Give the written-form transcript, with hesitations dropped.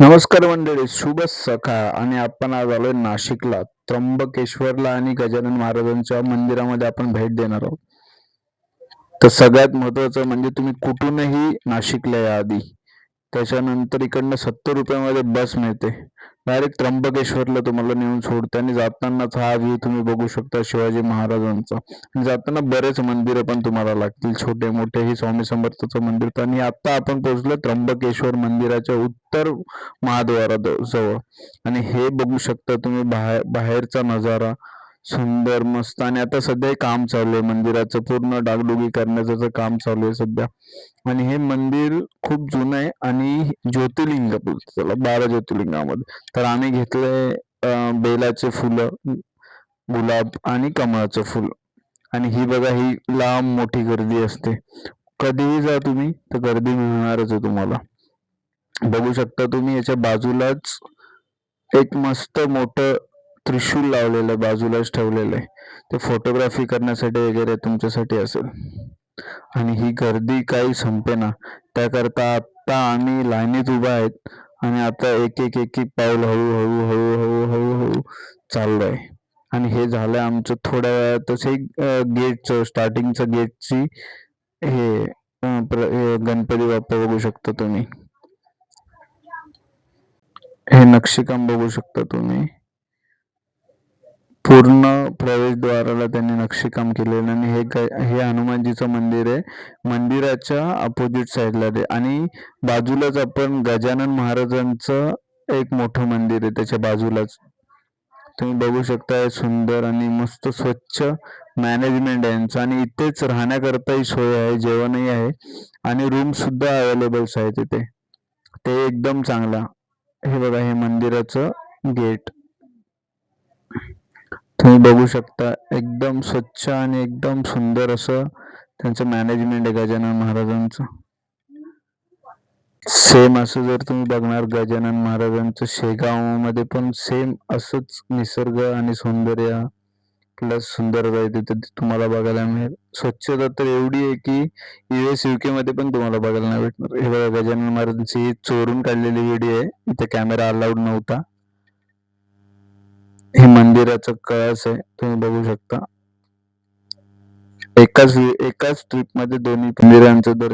नमस्कार मंडळी, शुभ सकाळ. आणि आपण आज आलोय नाशिकला, त्र्यंबकेश्वरला आणि गजानन महाराजांच्या मंदिरामध्ये आपण भेट देणार आहोत. तर सगळ्यात महत्वाचं म्हणजे तुम्ही कुठूनही नाशिकला या आधी. त्याच्यानंतर इकडनं 70 रुपयामध्ये बस मिळते. डायरेक्ट त्र्यंबकेश्वरला तुम्हाला नेऊन सोडते आणि जातानाच हा व्ह्यू तुम्ही बघू शकता शिवाजी महाराजांचा. आणि जाताना बरेच मंदिरं पण तुम्हाला लागतील, छोटे मोठेही स्वामी समर्थाचं मंदिर. आणि आता आपण पोहोचलो त्र्यंबकेश्वर मंदिराच्या उत्तर महाद्वाराजवळ. आणि हे बघू शकता तुम्ही बाहेरचा नजारा सुंदर मस्त. आणि आता सध्या काम चालू आहे मंदिराचं, पूर्ण डागडुगी करण्याचं काम चालू आहे सध्या. आणि हे मंदिर खूप जुनं आहे आणि ज्योतिर्लिंग बोलतो त्याला, 12 ज्योतिर्लिंगामध्ये. तर आम्ही घेतलंय बेलाचे फुलं, गुलाब आणि कमळाचं फुल. आणि ही बघा, ही लांब मोठी गर्दी असते. कधीही जा तुम्ही तर गर्दी मिळणारच आहे तुम्हाला. बघू शकता तुम्ही याच्या बाजूलाच एक मस्त मोठं त्रिशूल लावलेलं बाजूलाच ठेवलेलं आहे. ते फोटोग्राफी करण्यासाठी वगैरे तुमच्यासाठी असेल. आणि ही गर्दी काही संपेना, त्याकरता आता आम्ही लाईनीत उभा आहेत. आणि आता एक एक एक एक पाऊल हळूहळू हळूहळू हळूहळू चाललंय. आणि हे झालं आमचं थोड्या वेळातच. एक गेटचं स्टार्टिंगचं गेटची हे हे गणपती बाप्पा बघू शकता तुम्ही. हे नक्षीकाम बघू शकता तुम्ही. पूर्ण प्रवेशद्वाराला त्यांनी नक्षीकाम केलेलं. आणि हे हनुमानजीचं मंदिर आहे, मंदिराच्या अपोजिट साईडला ते. आणि बाजूलाच आपण गजानन महाराजांचं एक मोठं मंदिर आहे, त्याच्या बाजूलाच तुम्ही बघू शकता. सुंदर आणि मस्त स्वच्छ मॅनेजमेंट आहे यांचं. आणि इथेच राहण्याकरताही सोय आहे, जेवणही आहे आणि रूम सुद्धा अवेलेबल्स आहे तिथे. ते एकदम चांगला. हे बघा, हे मंदिराचं गेट तुम्ही बघू शकता. एकदम स्वच्छ आणि एकदम सुंदर असं त्यांचं मॅनेजमेंट आहे गजानन महाराजांचं. सेम असं जर तुम्ही बघणार गजानन महाराजांचं शेगावमध्ये पण सेम असंच निसर्ग आणि सौंदर्य प्लस सुंदरता आहे तिथे तुम्हाला बघायला मिळेल. स्वच्छता तर एवढी आहे की UK मध्ये पण तुम्हाला बघायला नाही भेटणार. हे बघा, गजानन महाराजांची ही चोरून काढलेली व्हिडिओ आहे, इथे कॅमेरा अलाउड नव्हता. हे मंदिराचं कळस आहे, तुम्ही बघू शकता. एकाच ट्रिप मध्ये दोन्ही मंदिरांचं दर्शन